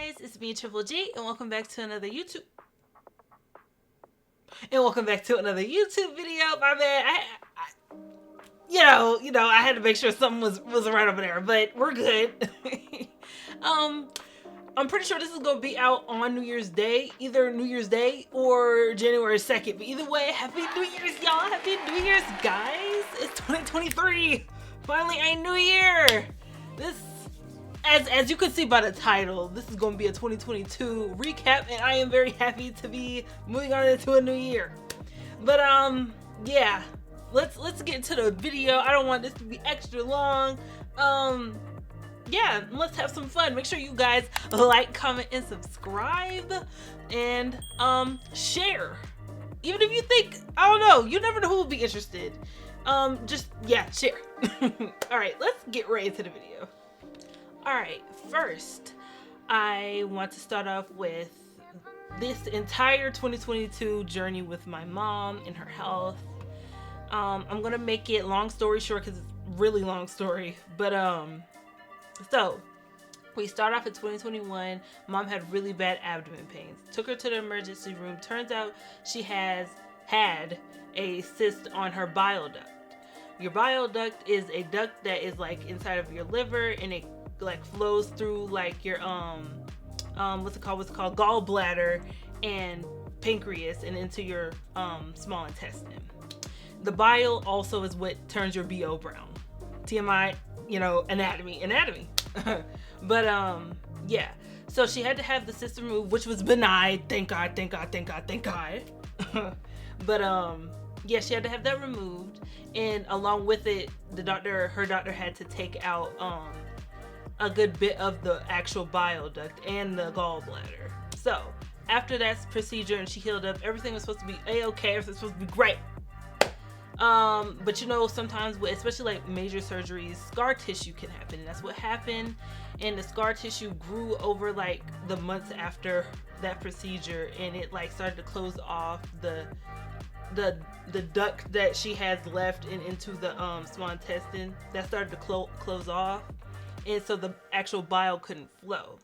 guys, it's me Triple G, and welcome back to another YouTube. Video. My bad. I had to make sure something was right over there, but we're good. I'm pretty sure this is gonna be out on New Year's Day, either New Year's Day or January 2nd. But either way, Happy New Year's, y'all! Happy New Year's, guys! It's 2023. Finally, a new year. This. As you can see by the title, this is going to be a 2022 recap, and I am very happy to be moving on into a new year. But yeah, let's get into the video. I don't want this to be extra long. Yeah, let's have some fun. Make sure you guys like, comment, and subscribe, and share. Even if you think, I don't know, you never know who will be interested. Share. All right, let's get right into the video. Alright, first, I want to start off with this entire 2022 journey with my mom and her health. I'm gonna make it long story short because it's really long story. But, so, we start off in 2021. Mom had really bad abdomen pains. Took her to the emergency room. Turns out she had a cyst on her bile duct. Your bile duct is a duct that is like inside of your liver, and it like flows through like your what's it called gallbladder and pancreas and into your small intestine. The bile also is what turns your BO brown. TMI, anatomy. But yeah, so she had to have the cyst removed, which was benign, thank God. But yeah, she had to have that removed, and along with it, her doctor had to take out a good bit of the actual bile duct and the gallbladder. So after that procedure and she healed up, everything was supposed to be a-okay, everything was supposed to be great. But sometimes with especially like major surgeries, scar tissue can happen, and that's what happened. And the scar tissue grew over like the months after that procedure, and it like started to close off the duct that she has left and into the small intestine. That started to close off. And so the actual bile couldn't flow,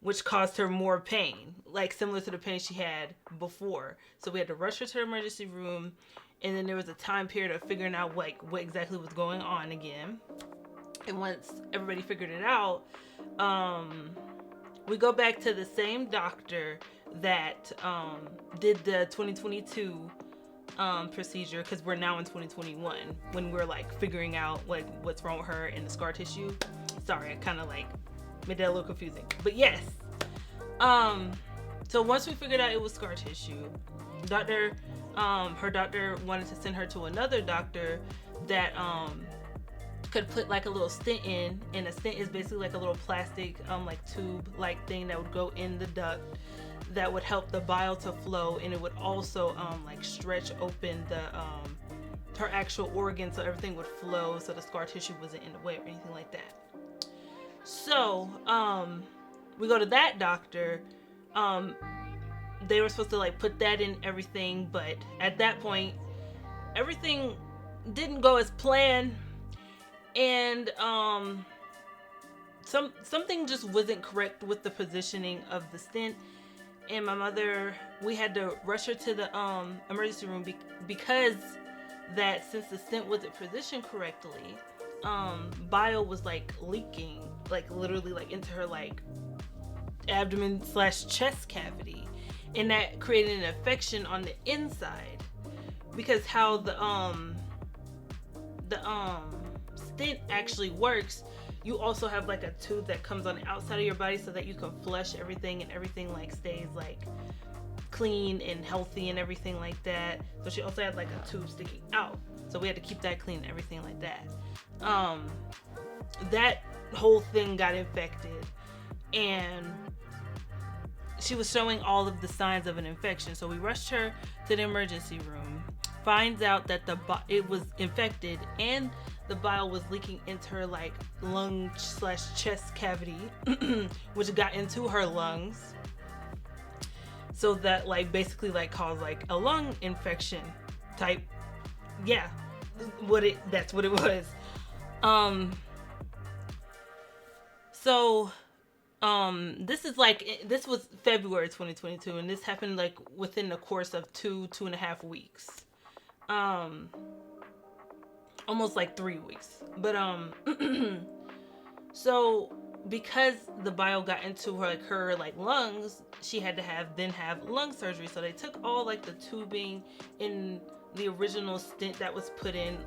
which caused her more pain, like similar to the pain she had before. So we had to rush her to the emergency room, and then there was a time period of figuring out what exactly was going on again. And once everybody figured it out, we go back to the same doctor that did the 2022 procedure, because we're now in 2021 when we're like figuring out like what's wrong with her and the scar tissue. Sorry, I kind of like made that a little confusing, but yes. So once we figured out it was scar tissue, her doctor wanted to send her to another doctor that could put like a little stent in, and a stent is basically like a little plastic like tube like thing that would go in the duct that would help the bile to flow, and it would also like stretch open her actual organs so everything would flow, so the scar tissue wasn't in the way or anything like that. So we go to that doctor. They were supposed to like put that in everything, but at that point everything didn't go as planned, and something just wasn't correct with the positioning of the stent. And my mother, we had to rush her to the emergency room because that since the stent wasn't positioned correctly, bile was like leaking, like literally like into her like abdomen / chest cavity, and that created an infection on the inside. Because how the stent actually works, you also have like a tube that comes on the outside of your body so that you can flush everything, and everything like stays like clean and healthy and everything like that. So she also had like a tube sticking out, so we had to keep that clean and everything like that. That whole thing got infected, and she was showing all of the signs of an infection. So we rushed her to the emergency room, finds out that it was infected, and the bile was leaking into her like lung / chest cavity, which got into her lungs. So that like basically like caused like a lung infection type. Yeah, that's what it was. So This was February 2022, and this happened like within the course of 2.5 weeks. Almost like 3 weeks. But so because the bile got into her lungs, she had to have lung surgery. So they took all like the tubing in the original stent that was put in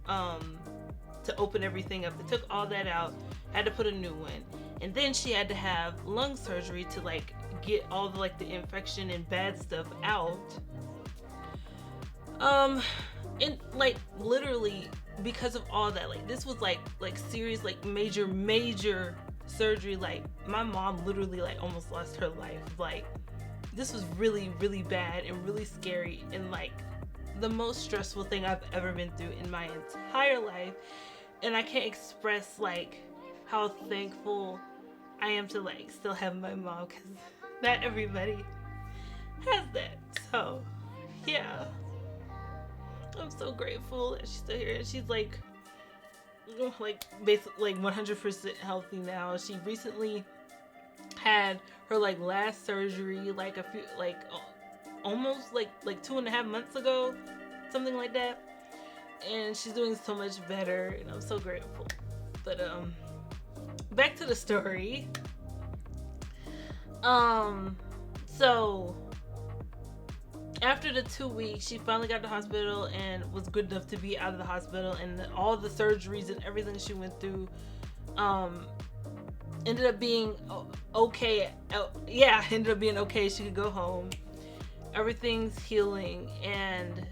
to open everything up. They took all that out, had to put a new one, and then she had to have lung surgery to like get all the like the infection and bad stuff out. And like literally because of all that, like this was like serious, like major surgery. Like my mom literally like almost lost her life. Like this was really bad and really scary, and like the most stressful thing I've ever been through in my entire life. And I can't express like how thankful I am to like still have my mom, because not everybody has that. So yeah, I'm so grateful that she's still here. And she's like basically like 100% healthy now. She recently had her like last surgery like a few almost like 2.5 months ago, something like that. And she's doing so much better, and I'm so grateful. But back to the story. So after the 2 weeks, she finally got to the hospital and was good enough to be out of the hospital, and all the surgeries and everything she went through ended up being okay. Ended up being okay. She could go home. Everything's healing, and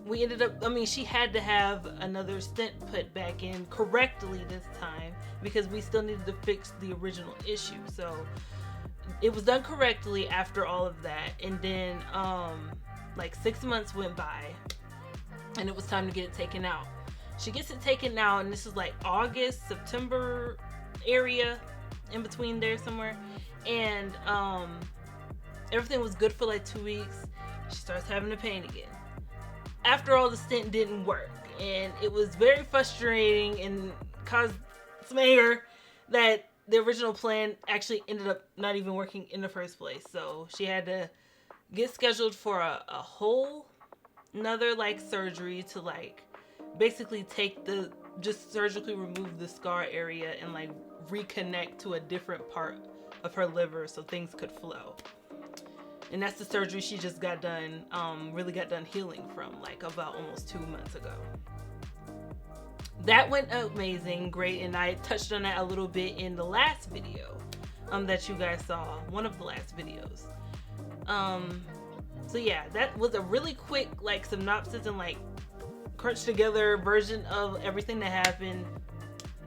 we ended up, she had to have another stent put back in correctly this time, because we still needed to fix the original issue. So it was done correctly after all of that. And then like 6 months went by, and it was time to get it taken out. She gets it taken out, and this is like August, September area, in between there somewhere. And everything was good for like 2 weeks. She starts having the pain again. After all, the stent didn't work, and it was very frustrating and caused some anger that the original plan actually ended up not even working in the first place. So she had to get scheduled for a whole another like surgery to like basically just surgically remove the scar area and like reconnect to a different part of her liver so things could flow. And that's the surgery she just got done, really got done healing from, like about almost 2 months ago. That went amazing, great, and I touched on that a little bit in the last video that you guys saw, one of the last videos. So yeah, that was a really quick like synopsis and like crunched together version of everything that happened.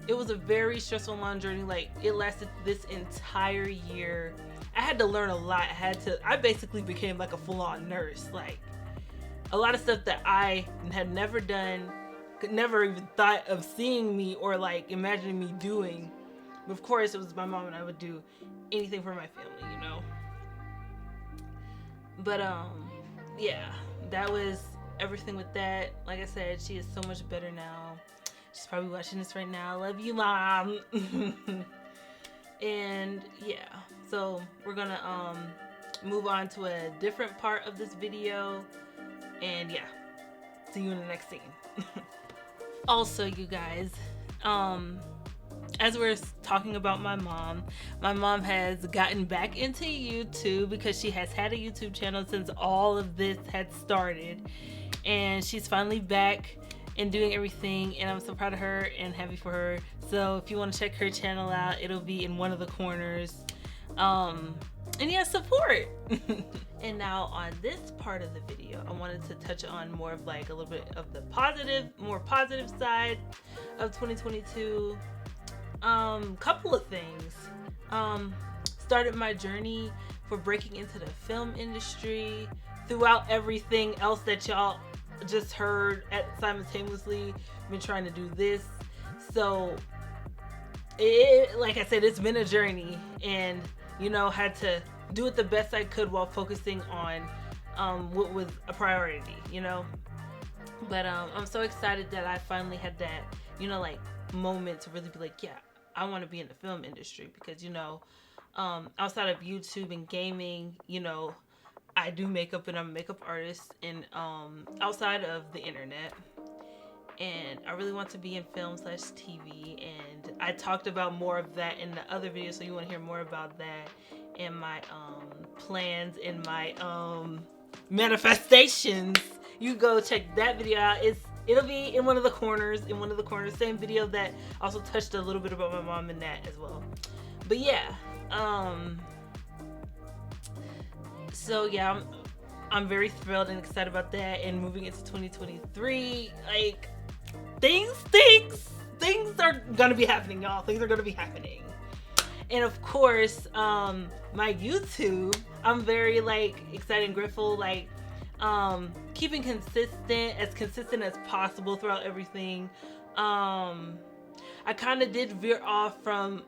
It was a very stressful, long journey. Like it lasted this entire year. I had to learn a lot. I basically became like a full-on nurse. Like a lot of stuff that I had never done, could never even thought of seeing me or like imagining me doing. But of course it was my mom, and I would do anything for my family, you know. But yeah, that was everything with that. Like I said, she is so much better now. She's probably watching this right now. Love you, Mom. And yeah, so we're gonna move on to a different part of this video, and yeah, see you in the next scene. Also, you guys, as we're talking about my mom has gotten back into YouTube because she has had a YouTube channel since all of this had started, and she's finally back and doing everything, and I'm so proud of her and happy for her. So if you want to check her channel out, it'll be in one of the corners. And yeah, support. And now on this part of the video, I wanted to touch on more of like a little bit of the more positive side of 2022. Couple of things. Started my journey for breaking into the film industry. Throughout everything else that y'all just heard simultaneously, been trying to do this. So like I said, it's been a journey, and you know, had to do it the best I could while focusing on what was a priority, you know. But I'm so excited that I finally had that, you know, like moment to really be like, yeah, I want to be in the film industry because, you know, outside of YouTube and gaming, you know, I do makeup and I'm a makeup artist, and outside of the internet. And I really want to be in film / TV, and I talked about more of that in the other video, so you want to hear more about that and my plans and my manifestations. You go check that video out. It'll be in one of the corners, same video that also touched a little bit about my mom and that as well. But yeah, so yeah, I'm very thrilled and excited about that, and moving into 2023, like, things are gonna be happening, y'all. Things are gonna be happening. And of course, my YouTube, I'm very like excited and grateful, like keeping consistent as possible throughout everything. I kind of did veer off from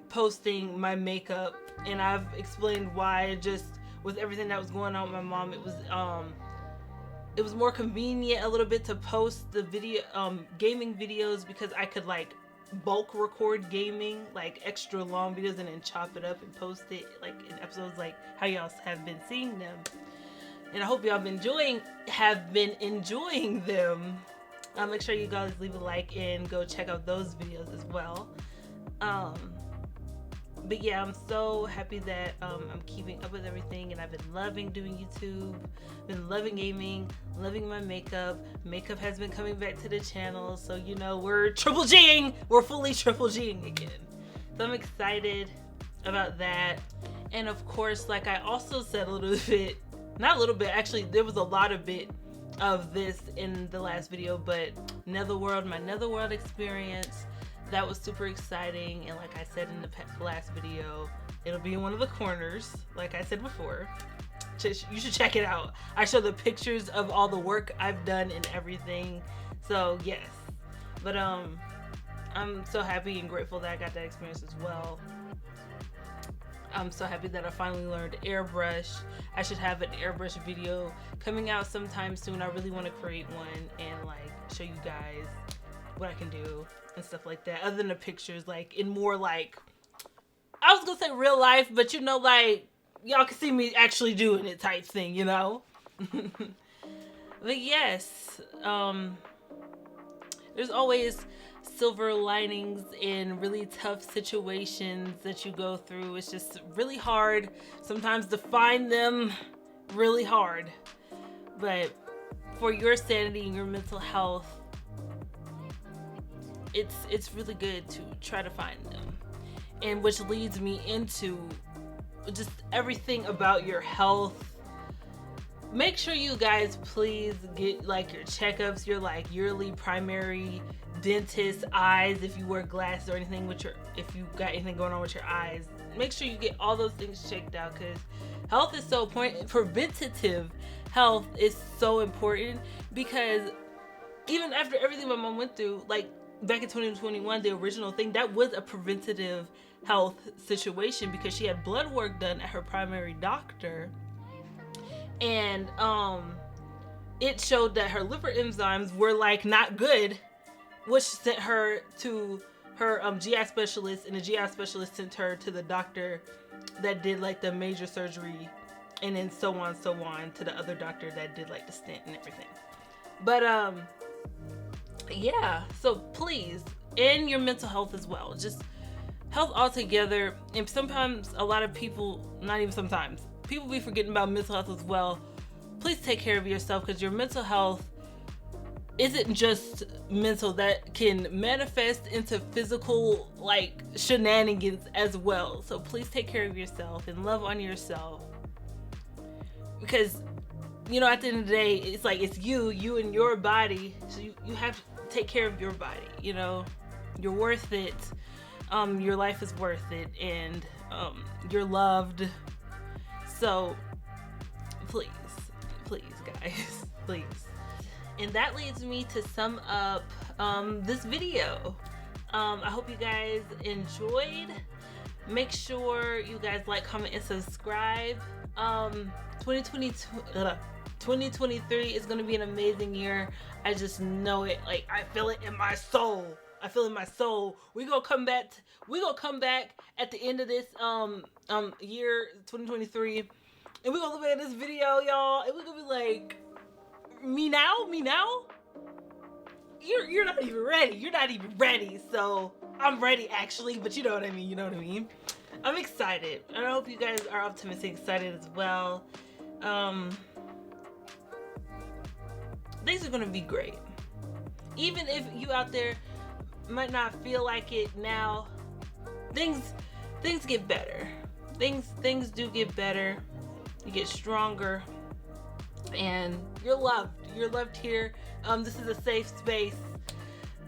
posting my makeup, and I've explained why. Just with everything that was going on with my mom, it was more convenient a little bit to post the video gaming videos, because I could like bulk record gaming, like extra long videos, and then chop it up and post it like in episodes, like how y'all have been seeing them. And I hope y'all have been enjoying them. Make sure you guys leave a like and go check out those videos as well. But yeah, I'm so happy that I'm keeping up with everything, and I've been loving doing YouTube, been loving gaming, loving my makeup. Makeup has been coming back to the channel, so you know, we're triple G'ing, we're fully triple G'ing again. So I'm excited about that. And of course, like I also said not a little bit, actually there was a lot of bit of this in the last video, but my Netherworld experience, that was super exciting. And like I said in the last video, it'll be in one of the corners, like I said before. You should check it out. I show the pictures of all the work I've done and everything. So yes, but I'm so happy and grateful that I got that experience as well. I'm so happy that I finally learned airbrush. I should have an airbrush video coming out sometime soon. I really want to create one and like show you guys what I can do and stuff like that, other than the pictures, like in more like, I was gonna say real life, but you know, like y'all can see me actually doing it type thing, you know. But yes, there's always silver linings in really tough situations that you go through. It's just really hard sometimes to find them, really hard. But for your sanity and your mental health, it's really good to try to find them. And which leads me into just everything about your health. Make sure you guys please get like your checkups, your like yearly primary dentist, eyes, if you wear glasses or anything if you got anything going on with your eyes. Make sure you get all those things checked out, because health is so important. Preventative health is so important, because even after everything my mom went through, like back in 2021, the original thing, that was a preventative health situation, because she had blood work done at her primary doctor, and it showed that her liver enzymes were like not good, which sent her to her GI specialist, and the GI specialist sent her to the doctor that did like the major surgery, and then so on to the other doctor that did like the stent and everything. But yeah, so please, and your mental health as well, just health altogether. And sometimes a lot of people, not even sometimes, people be forgetting about mental health as well. Please take care of yourself, because your mental health isn't just mental, that can manifest into physical like shenanigans as well. So please take care of yourself and love on yourself, because you know, at the end of the day, it's like it's you and your body, so you have to take care of your body. You know, you're worth it. Your life is worth it, and you're loved. So please guys, please. And that leads me to sum up this video. I hope you guys enjoyed. Make sure you guys like, comment, and subscribe. 2023 is gonna be an amazing year. I just know it. Like, I feel it in my soul. I feel in my soul. We gonna come back at the end of this year 2023, and we gonna look at this video, y'all, and we gonna be like, me now? You're not even ready. You're not even ready. So I'm ready actually, but you know what I mean. You know what I mean. I'm excited, and I hope you guys are optimistic, excited as well. Things are gonna be great. Even if you out there might not feel like it now, things get better. Things do get better. You get stronger, and you're loved. You're loved here. This is a safe space.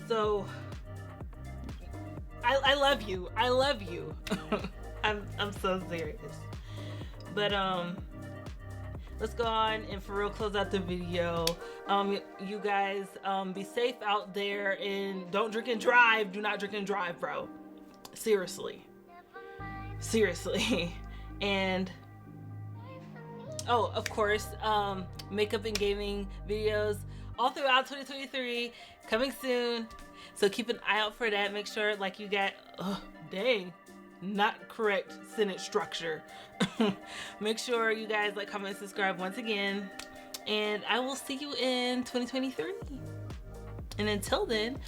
So I love you. I love you. I'm so serious. But let's go on and for real close out the video. You guys be safe out there, and don't drink and drive. Do not drink and drive, bro. Seriously. And oh, of course, makeup and gaming videos all throughout 2023 coming soon. So keep an eye out for that. Make sure like you got dang, not correct sentence structure. Make sure you guys like, comment, subscribe once again, and I will see you in 2023. And until then,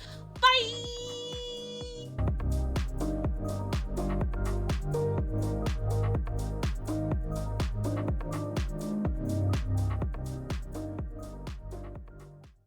bye.